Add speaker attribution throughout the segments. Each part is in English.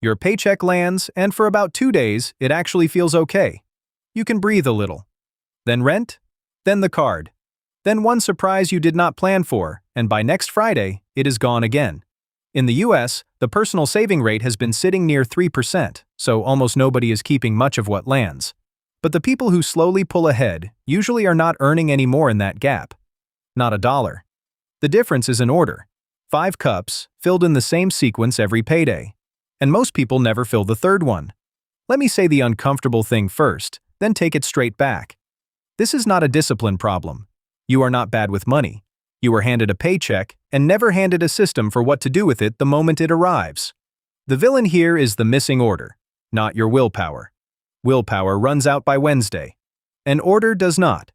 Speaker 1: Your paycheck lands, and for about 2 days, it actually feels okay. You can breathe a little. Then rent, then the card. Then one surprise you did not plan for, and by next Friday, it is gone again. In the US, the personal saving rate has been sitting near 3%, so almost nobody is keeping much of what lands. But the people who slowly pull ahead usually are not earning any more in that gap. Not a dollar. The difference is in order. 5 cups, filled in the same sequence every payday. And most people never fill the third one. Let me say the uncomfortable thing first, then take it straight back. This is not a discipline problem. You are not bad with money. You were handed a paycheck and never handed a system for what to do with it the moment it arrives. The villain here is the missing order, not your willpower. Willpower runs out by Wednesday. An order does not.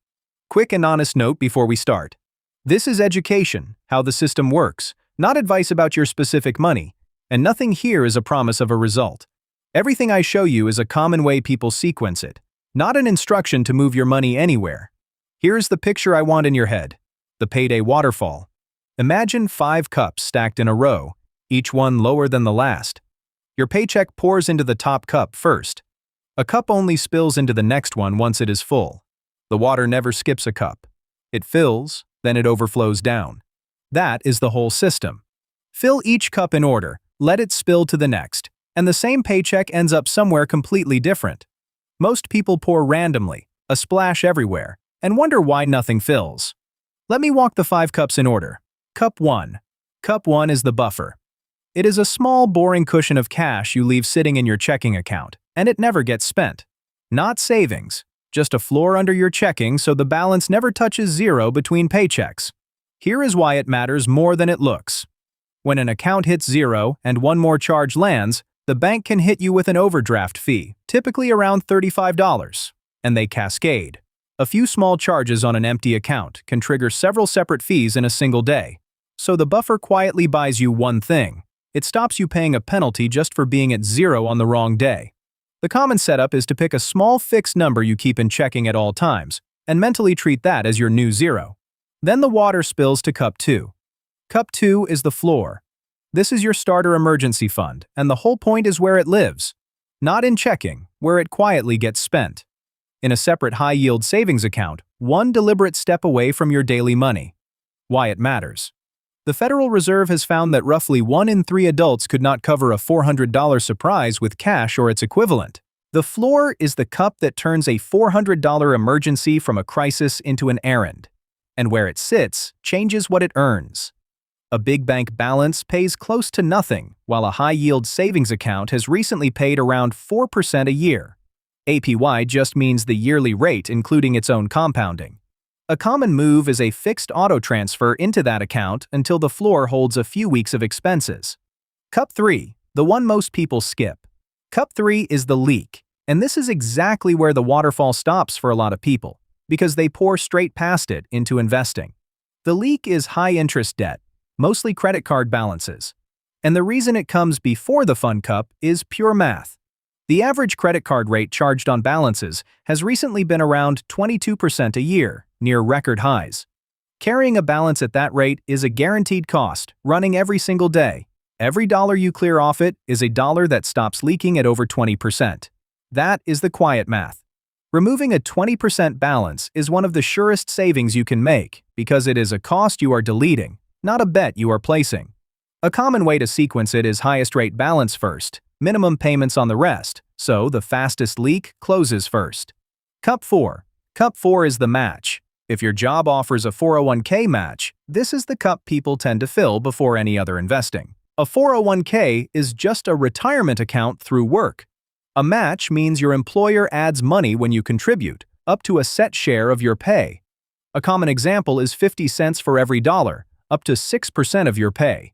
Speaker 1: Quick and honest note before we start. This is education, how the system works, not advice about your specific money, and nothing here is a promise of a result. Everything I show you is a common way people sequence it, not an instruction to move your money anywhere. Here is the picture I want in your head. The Payday Waterfall. Imagine 5 cups stacked in a row, each one lower than the last. Your paycheck pours into the top cup first. A cup only spills into the next one once it is full. The water never skips a cup. It fills, then it overflows down. That is the whole system. Fill each cup in order, let it spill to the next, and the same paycheck ends up somewhere completely different. Most people pour randomly, a splash everywhere, and wonder why nothing fills. Let me walk the 5 cups in order. Cup 1. Cup 1 is the buffer. It is a small, boring cushion of cash you leave sitting in your checking account, and it never gets spent. Not savings, just a floor under your checking so the balance never touches zero between paychecks. Here is why it matters more than it looks. When an account hits zero and one more charge lands, the bank can hit you with an overdraft fee, typically around $35, and they cascade. A few small charges on an empty account can trigger several separate fees in a single day. So the buffer quietly buys you one thing. It stops you paying a penalty just for being at zero on the wrong day. The common setup is to pick a small fixed number you keep in checking at all times, and mentally treat that as your new zero. Then the water spills to Cup 2. Cup 2 is the floor. This is your starter emergency fund, and the whole point is where it lives. Not in checking, where it quietly gets spent. In a separate high-yield savings account, one deliberate step away from your daily money. Why it matters. The Federal Reserve has found that roughly 1 in 3 adults could not cover a $400 surprise with cash or its equivalent. The floor is the cup that turns a $400 emergency from a crisis into an errand. And where it sits changes what it earns. A big bank balance pays close to nothing, while a high-yield savings account has recently paid around 4% a year. APY just means the yearly rate including its own compounding. A common move is a fixed auto transfer into that account until the floor holds a few weeks of expenses. Cup 3, the one most people skip. Cup 3 is the leak, and this is exactly where the waterfall stops for a lot of people, because they pour straight past it into investing. The leak is high-interest debt, mostly credit card balances. And the reason it comes before the fun cup is pure math. The average credit card rate charged on balances has recently been around 22% a year, near record highs. Carrying a balance at that rate is a guaranteed cost, running every single day. Every dollar you clear off it is a dollar that stops leaking at over 20%. That is the quiet math. Removing a 20% balance is one of the surest savings you can make because it is a cost you are deleting, not a bet you are placing. A common way to sequence it is highest rate balance first, minimum payments on the rest, so the fastest leak closes first. Cup 4. Cup 4 is the match. If your job offers a 401k match, this is the cup people tend to fill before any other investing. A 401k is just a retirement account through work. A match means your employer adds money when you contribute, up to a set share of your pay. A common example is 50 cents for every dollar, up to 6% of your pay.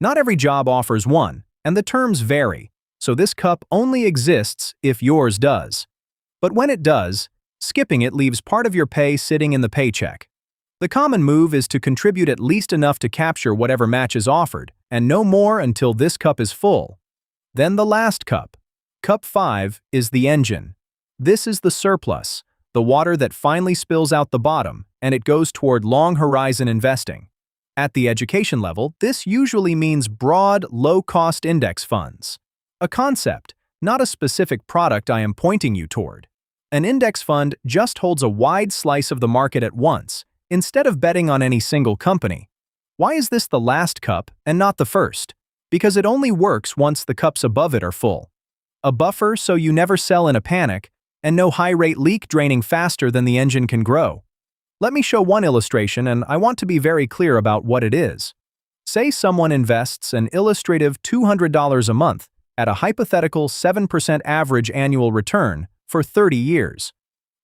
Speaker 1: Not every job offers one, and the terms vary, so this cup only exists if yours does. But when it does, skipping it leaves part of your pay sitting in the paycheck. The common move is to contribute at least enough to capture whatever match is offered, and no more until this cup is full. Then the last cup. Cup 5 is the engine. This is the surplus, the water that finally spills out the bottom, and it goes toward long-horizon investing. At the education level, this usually means broad, low-cost index funds. A concept, not a specific product I am pointing you toward. An index fund just holds a wide slice of the market at once, instead of betting on any single company. Why is this the last cup and not the first? Because it only works once the cups above it are full. A buffer so you never sell in a panic, and no high-rate leak draining faster than the engine can grow. Let me show one illustration, and I want to be very clear about what it is. Say someone invests an illustrative $200 a month at a hypothetical 7% average annual return for 30 years.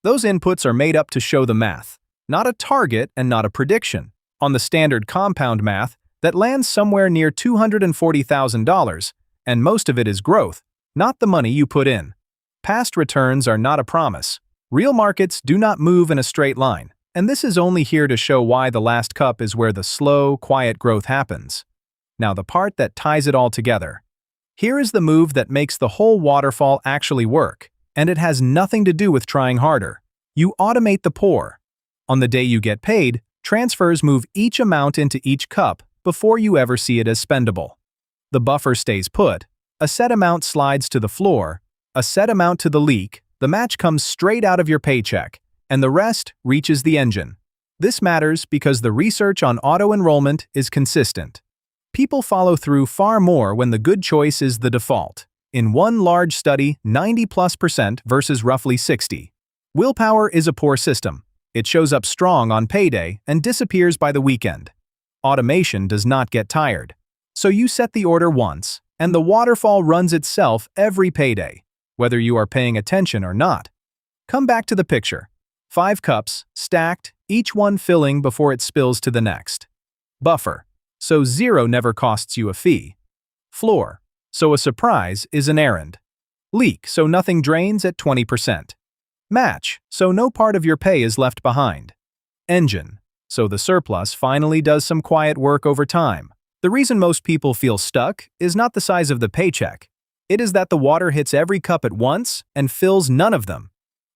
Speaker 1: Those inputs are made up to show the math, not a target and not a prediction, on the standard compound math that lands somewhere near $240,000, and most of it is growth, not the money you put in. Past returns are not a promise. Real markets do not move in a straight line, and this is only here to show why the last cup is where the slow, quiet growth happens. Now the part that ties it all together. Here is the move that makes the whole waterfall actually work, and it has nothing to do with trying harder. You automate the pour. On the day you get paid, transfers move each amount into each cup before you ever see it as spendable. The buffer stays put, a set amount slides to the floor, a set amount to the leak, the match comes straight out of your paycheck, and the rest reaches the engine. This matters because the research on auto-enrollment is consistent. People follow through far more when the good choice is the default. In one large study, 90+% versus roughly 60. Willpower is a poor system. It shows up strong on payday and disappears by the weekend. Automation does not get tired. So you set the order once, and the waterfall runs itself every payday, whether you are paying attention or not. Come back to the picture. 5 cups, stacked, each one filling before it spills to the next. Buffer, so 0 never costs you a fee. Floor, so a surprise is an errand. Leak, so nothing drains at 20%. Match, so no part of your pay is left behind. Engine, so the surplus finally does some quiet work over time. The reason most people feel stuck is not the size of the paycheck. It is that the water hits every cup at once and fills none of them.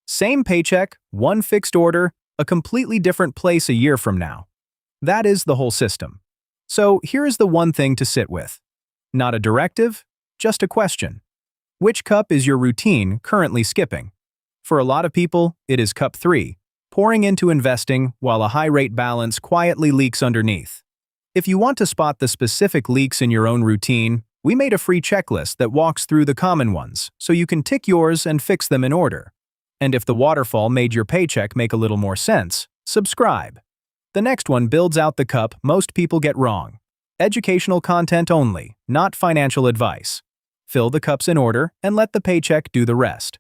Speaker 1: Same paycheck, one fixed order, a completely different place a year from now. That is the whole system. So here is the one thing to sit with. Not a directive, just a question. Which cup is your routine currently skipping? For a lot of people, it is cup 3, pouring into investing while a high-rate balance quietly leaks underneath. If you want to spot the specific leaks in your own routine, we made a free checklist that walks through the common ones, so you can tick yours and fix them in order. And if the waterfall made your paycheck make a little more sense, subscribe. The next one builds out the cup most people get wrong. Educational content only, not financial advice. Fill the cups in order and let the paycheck do the rest.